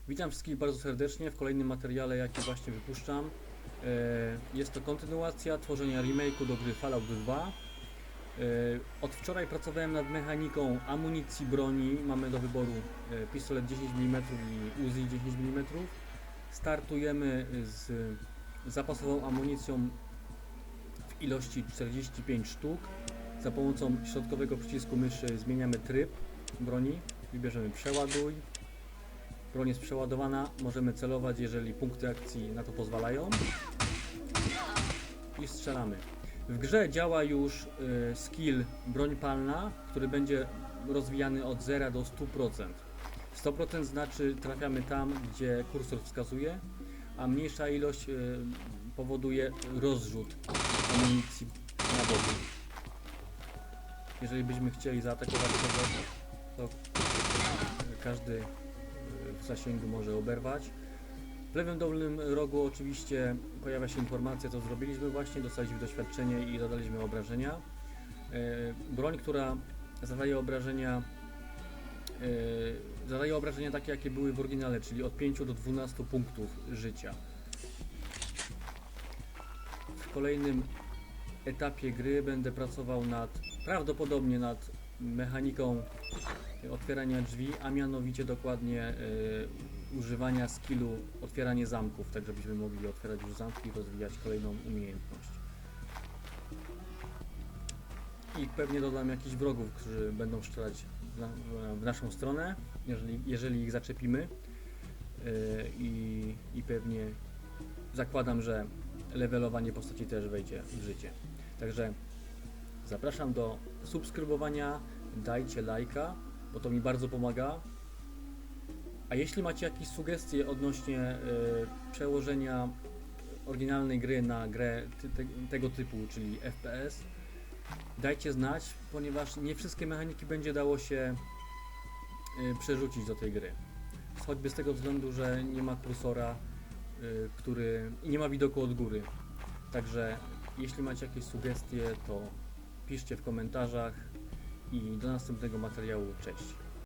Witam wszystkich bardzo serdecznie w kolejnym materiale, jaki właśnie wypuszczam. Jest to kontynuacja tworzenia remake'u do gry Fallout 2. Od wczoraj pracowałem nad mechaniką amunicji broni. Mamy do wyboru pistolet 10 mm i Uzi 10 mm. Startujemy z zapasową amunicją w ilości 45 sztuk. Za pomocą środkowego przycisku myszy zmieniamy tryb broni. Wybierzemy przeładuj. Broń jest przeładowana, możemy celować, jeżeli punkty akcji na to pozwalają. I strzelamy. W grze działa już skill broń palna, który będzie rozwijany od 0 do 100%. 100% znaczy trafiamy tam, gdzie kursor wskazuje, a mniejsza ilość powoduje rozrzut amunicji na boku. Jeżeli byśmy chcieli zaatakować kogoś, to każdy w zasięgu może oberwać. W lewym dolnym rogu oczywiście pojawia się informacja, co zrobiliśmy właśnie, dostaliśmy doświadczenie i zadaliśmy obrażenia. Broń, która zadaje obrażenia takie, jakie były w oryginale, czyli od 5 do 12 punktów życia. W kolejnym etapie gry będę pracował prawdopodobnie nad mechaniką otwierania drzwi, a mianowicie dokładnie używania skillu otwieranie zamków, tak żebyśmy mogli otwierać już zamki i rozwijać kolejną umiejętność. I pewnie dodam jakichś wrogów, którzy będą strzelać w naszą stronę, jeżeli ich zaczepimy. I pewnie zakładam, że levelowanie postaci też wejdzie w życie. Także zapraszam do subskrybowania, dajcie lajka, bo to mi bardzo pomaga. A jeśli macie jakieś sugestie odnośnie przełożenia oryginalnej gry na grę tego typu, czyli FPS, dajcie znać, ponieważ nie wszystkie mechaniki będzie dało się przerzucić do tej gry. Choćby z tego względu, że nie ma kursora, i nie ma widoku od góry. Także jeśli macie jakieś sugestie, to piszcie w komentarzach i do następnego materiału. Cześć!